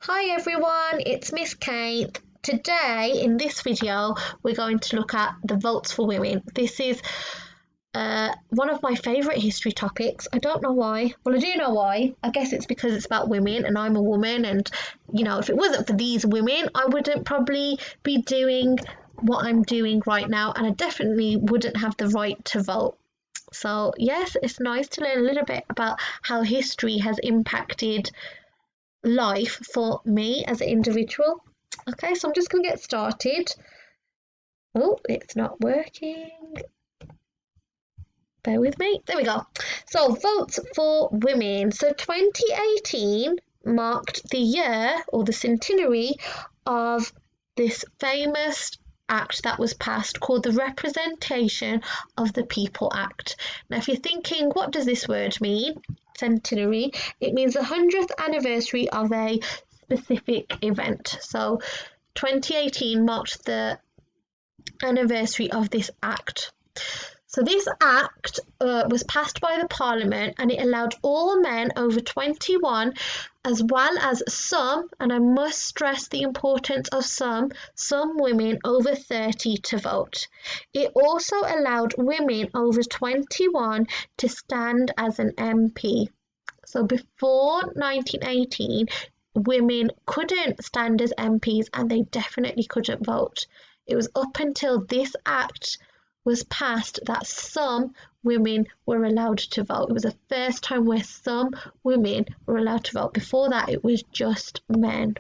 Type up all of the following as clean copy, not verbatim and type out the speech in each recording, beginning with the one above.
Hi everyone, it's Miss Kate. Today in this video we're going to look at the votes for women. This is one of my favourite history topics. I don't know why. Well, I do know why. I guess it's because it's about women and I'm a woman, and if it wasn't for these women I wouldn't probably be doing what I'm doing right now, and I definitely wouldn't have the right to vote. So yes, it's nice to learn a little bit about how history has impacted life for me as an individual. Okay, so I'm just going to get started. Oh, it's not working. Bear with me. There we go. So, votes for women. So 2018 marked the year or the centenary of this famous act that was passed called the Representation of the People Act. Now, if you're thinking, what does this word mean? Centenary, it means the 100th anniversary of a specific event. So 2018 marked the anniversary of this act. So this act was passed by the Parliament, and it allowed all men over 21 as well as some, and I must stress the importance of some women over 30 to vote. It also allowed women over 21 to stand as an MP. So before 1918, women couldn't stand as MPs and they definitely couldn't vote. It was up until this act was passed that some women were allowed to vote. It was the first time where some women were allowed to vote. Before that, it was just men.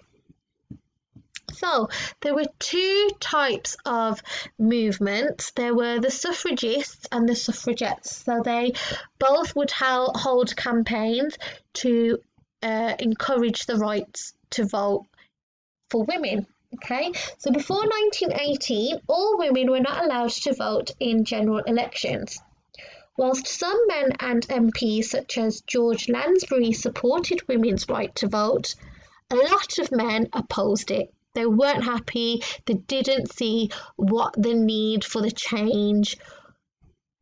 So there were two types of movements. There were the suffragists and the suffragettes. So they both would hold campaigns to encourage the rights to vote for women. Okay, so before 1918, all women were not allowed to vote in general elections. Whilst some men and MPs such as George Lansbury supported women's right to vote, a lot of men opposed it. They weren't happy. They didn't see what the need for the change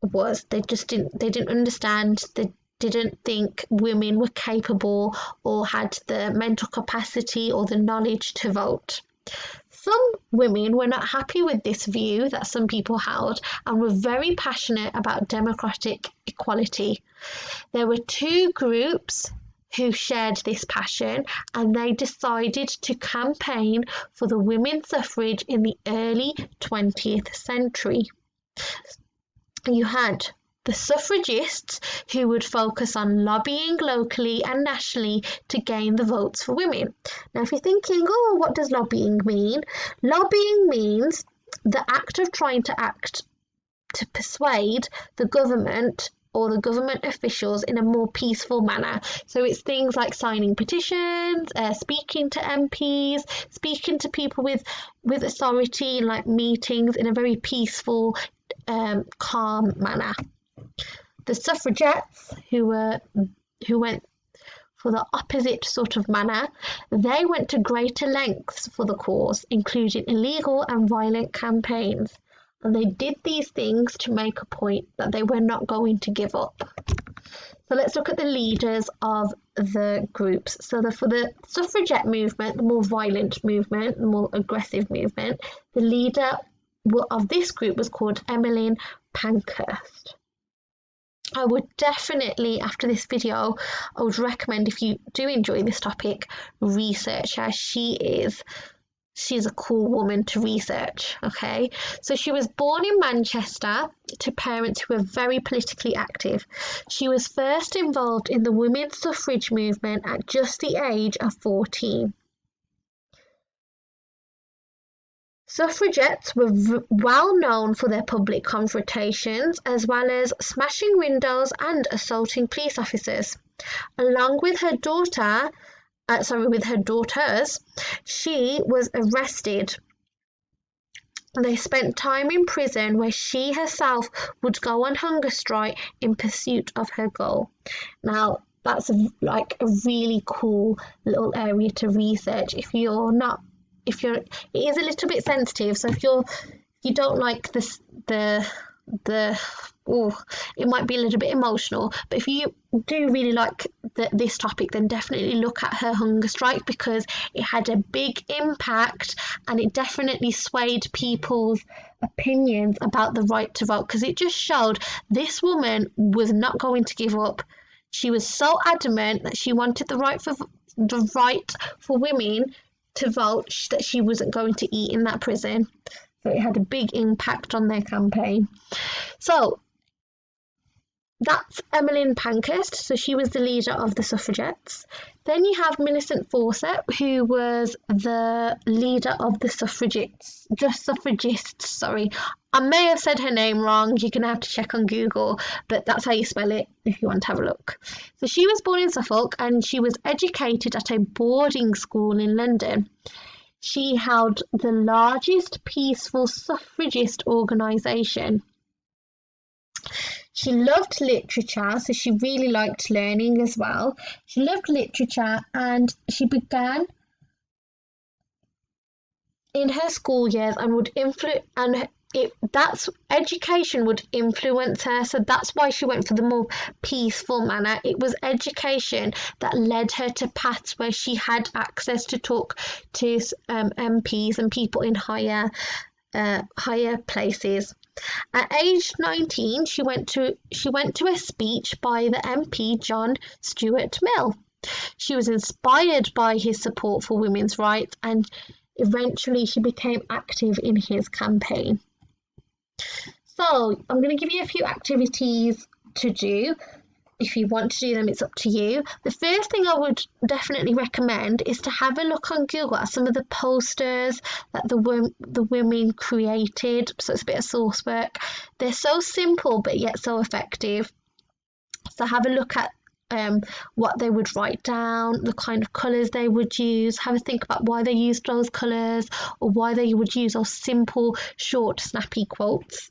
was. They didn't understand. They didn't think women were capable or had the mental capacity or the knowledge to vote. Some women were not happy with this view that some people held and were very passionate about democratic equality. There were two groups who shared this passion, and they decided to campaign for the women's suffrage in the early 20th century. You had the suffragists, who would focus on lobbying locally and nationally to gain the votes for women. Now, if you're thinking, oh, what does lobbying mean? Lobbying means the act of trying to persuade the government or the government officials in a more peaceful manner. So it's things like signing petitions, speaking to MPs, speaking to people with authority, like meetings in a very peaceful, calm manner. The suffragettes, who went for the opposite sort of manner, they went to greater lengths for the cause, including illegal and violent campaigns. And they did these things to make a point that they were not going to give up. So let's look at the leaders of the groups. So for the suffragette movement, the more violent movement, the more aggressive movement, the leader of this group was called Emmeline Pankhurst. I would definitely, after this video, I would recommend, if you do enjoy this topic, research her. She's a cool woman to research, okay? So she was born in Manchester to parents who were very politically active. She was first involved in the women's suffrage movement at just the age of 14. Suffragettes were well known for their public confrontations, as well as smashing windows and assaulting police officers. Along with her daughters, she was arrested. They spent time in prison, where she herself would go on hunger strike in pursuit of her goal. Now, that's like a really cool little area to research. It is a little bit sensitive, so if you don't like the oh, it might be a little bit emotional, but if you do really like this topic, then definitely look at her hunger strike, because it had a big impact and it definitely swayed people's opinions about the right to vote, because it just showed this woman was not going to give up. She was so adamant that she wanted the right for women to vote that she wasn't going to eat in that prison. So it had a big impact on their campaign. So that's Emmeline Pankhurst. So she was the leader of the suffragettes. Then you have Millicent Fawcett, who was the leader of the suffragists. Sorry. I may have said her name wrong. You're going to have to check on Google, but that's how you spell it if you want to have a look. So she was born in Suffolk and she was educated at a boarding school in London. She held the largest peaceful suffragist organisation. She loved literature, so she really liked learning as well. She loved literature and she began in her school years and would education would influence her, so that's why she went for the more peaceful manner. It was education that led her to paths where she had access to talk to MPs and people in higher places. At age 19, she went to a speech by the MP John Stuart Mill. She was inspired by his support for women's rights, and eventually she became active in his campaign. So I'm going to give you a few activities to do. If you want to do them, it's up to you. The first thing I would definitely recommend is to have a look on Google at some of the posters that the women created. So it's a bit of source work. They're so simple but yet so effective. So have a look at what they would write down, the kind of colours they would use. Have a think about why they used those colours, or why they would use those simple, short, snappy quotes.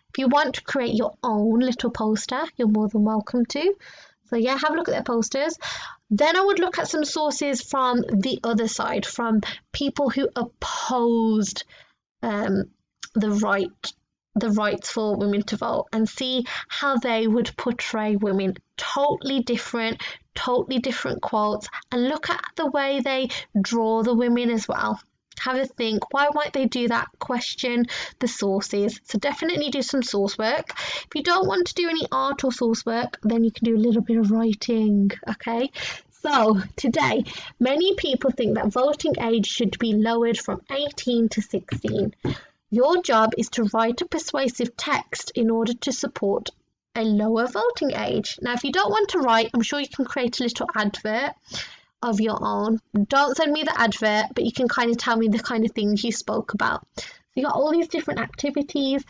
If you want to create your own little poster, you're more than welcome to. So yeah, have a look at their posters. Then I would look at some sources from the other side, from people who opposed the rights for women to vote, and see how they would portray women. Totally different quotes, and look at the way they draw the women as well. Have a think, why might they do that? Question the sources. So definitely do some source work. If you don't want to do any art or source work, then you can do a little bit of writing, okay? So today, many people think that voting age should be lowered from 18 to 16. Your job is to write a persuasive text in order to support a lower voting age. Now, if you don't want to write, I'm sure you can create a little advert of your own. Don't send me the advert, but you can kind of tell me the kind of things you spoke about. So you got all these different activities.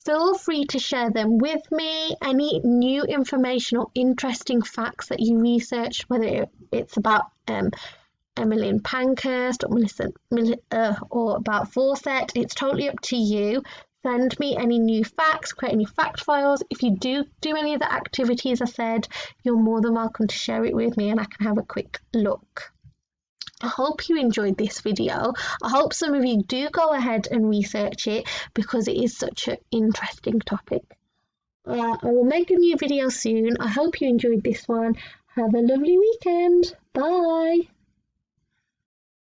Feel free to share them with me. Any new information or interesting facts that you researched, whether it's about Emmeline Pankhurst or about Fawcett, it's totally up to you. Send me any new facts, create any fact files. If you do any of the activities I said, you're more than welcome to share it with me and I can have a quick look. I hope you enjoyed this video. I hope some of you do go ahead and research it, because it is such an interesting topic. I will make a new video soon. I hope you enjoyed this one. Have a lovely weekend. Bye.